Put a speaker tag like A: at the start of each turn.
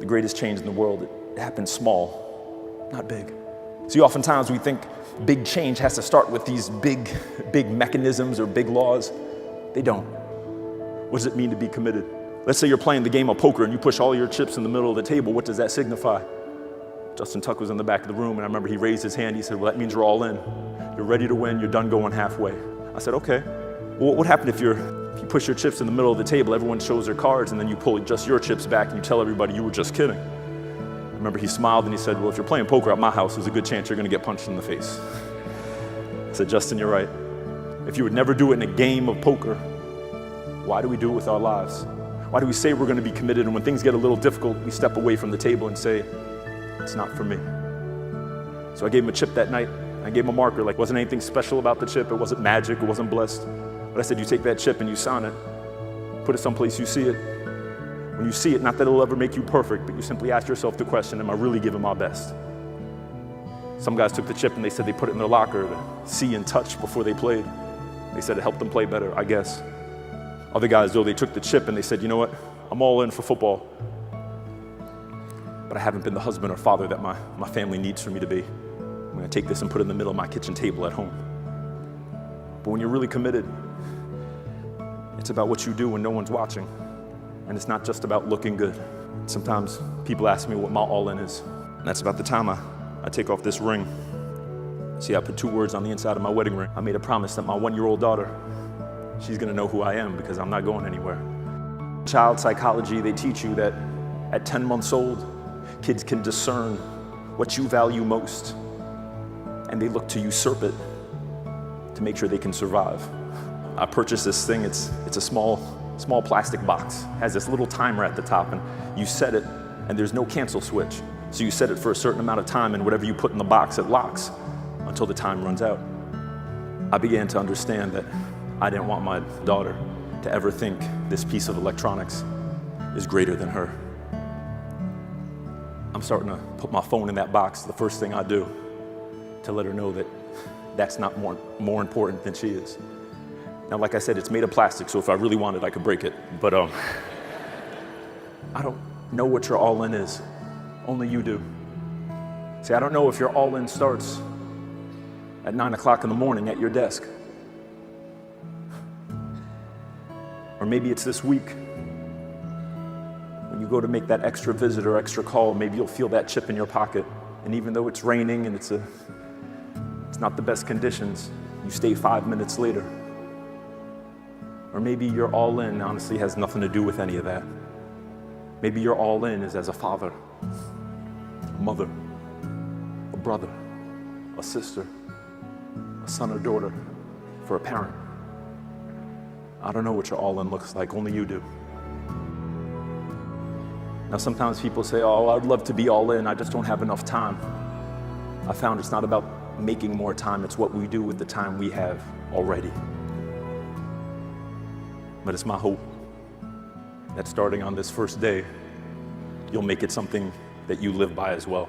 A: The greatest change in the world, it happens small, not big. See, oftentimes we think big change has to start with these big mechanisms or big laws. They don't. What does it mean to be committed? Let's say you're playing the game of poker and you push all your chips in the middle of the table. What does that signify? Justin Tuck was in the back of the room, and I remember he raised his hand. He said, well, that means you're all in. You're ready to win. You're done going halfway. I said, okay. Well, what would happen if you push your chips in the middle of the table, everyone shows their cards, and then you pull just your chips back and you tell everybody you were just kidding? I remember he smiled and he said, well, if you're playing poker at my house, there's a good chance you're going to get punched in the face. I said, Justin, you're right. If you would never do it in a game of poker, why do we do it with our lives? Why do we say we're going to be committed, and when things get a little difficult, we step away from the table and say, it's not for me? So I gave him a chip that night. I gave him a marker. Like, wasn't anything special about the chip. It wasn't magic. It wasn't blessed. But I said, you take that chip and you sign it. Put it someplace you see it. When you see it, not that it'll ever make you perfect, but you simply ask yourself the question, am I really giving my best? Some guys took the chip and they said they put it in their locker to see and touch before they played. They said it helped them play better, I guess. Other guys, though, they took the chip and they said, you know what? I'm all in for football, but I haven't been the husband or father that my family needs for me to be. I'm going to take this and put it in the middle of my kitchen table at home. But when you're really committed, it's about what you do when no one's watching. And it's not just about looking good. Sometimes people ask me what my all-in is. And that's about the time I take off this ring. See, I put 2 words on the inside of my wedding ring. I made a promise that my 1-year-old daughter, she's going to know who I am because I'm not going anywhere. Child psychology, they teach you that at 10 months old, kids can discern what you value most, and they look to usurp it to make sure they can survive. I purchased this thing. It's a small plastic box. It has this little timer at the top, and you set it, and there's no cancel switch. So you set it for a certain amount of time, and whatever you put in the box, it locks until the time runs out. I began to understand that I didn't want my daughter to ever think this piece of electronics is greater than her. I'm starting to put my phone in that box, the first thing I do, to let her know that that's not more important than she is. Now, like I said, it's made of plastic, so if I really wanted, I could break it. But I don't know what your all-in is. Only you do. See, I don't know if your all-in starts at 9 o'clock in the morning at your desk. Or maybe it's this week. When you go to make that extra visit or extra call, maybe you'll feel that chip in your pocket. And even though it's raining and it's not the best conditions, you stay 5 minutes later. Or maybe your all-in honestly has nothing to do with any of that. Maybe your all-in is as a father, a mother, a brother, a sister, a son or daughter, for a parent. I don't know what your all-in looks like, only you do. Now sometimes people say, oh, I'd love to be all in, I just don't have enough time. I found it's not about making more time, it's what we do with the time we have already. But it's my hope that starting on this first day, you'll make it something that you live by as well.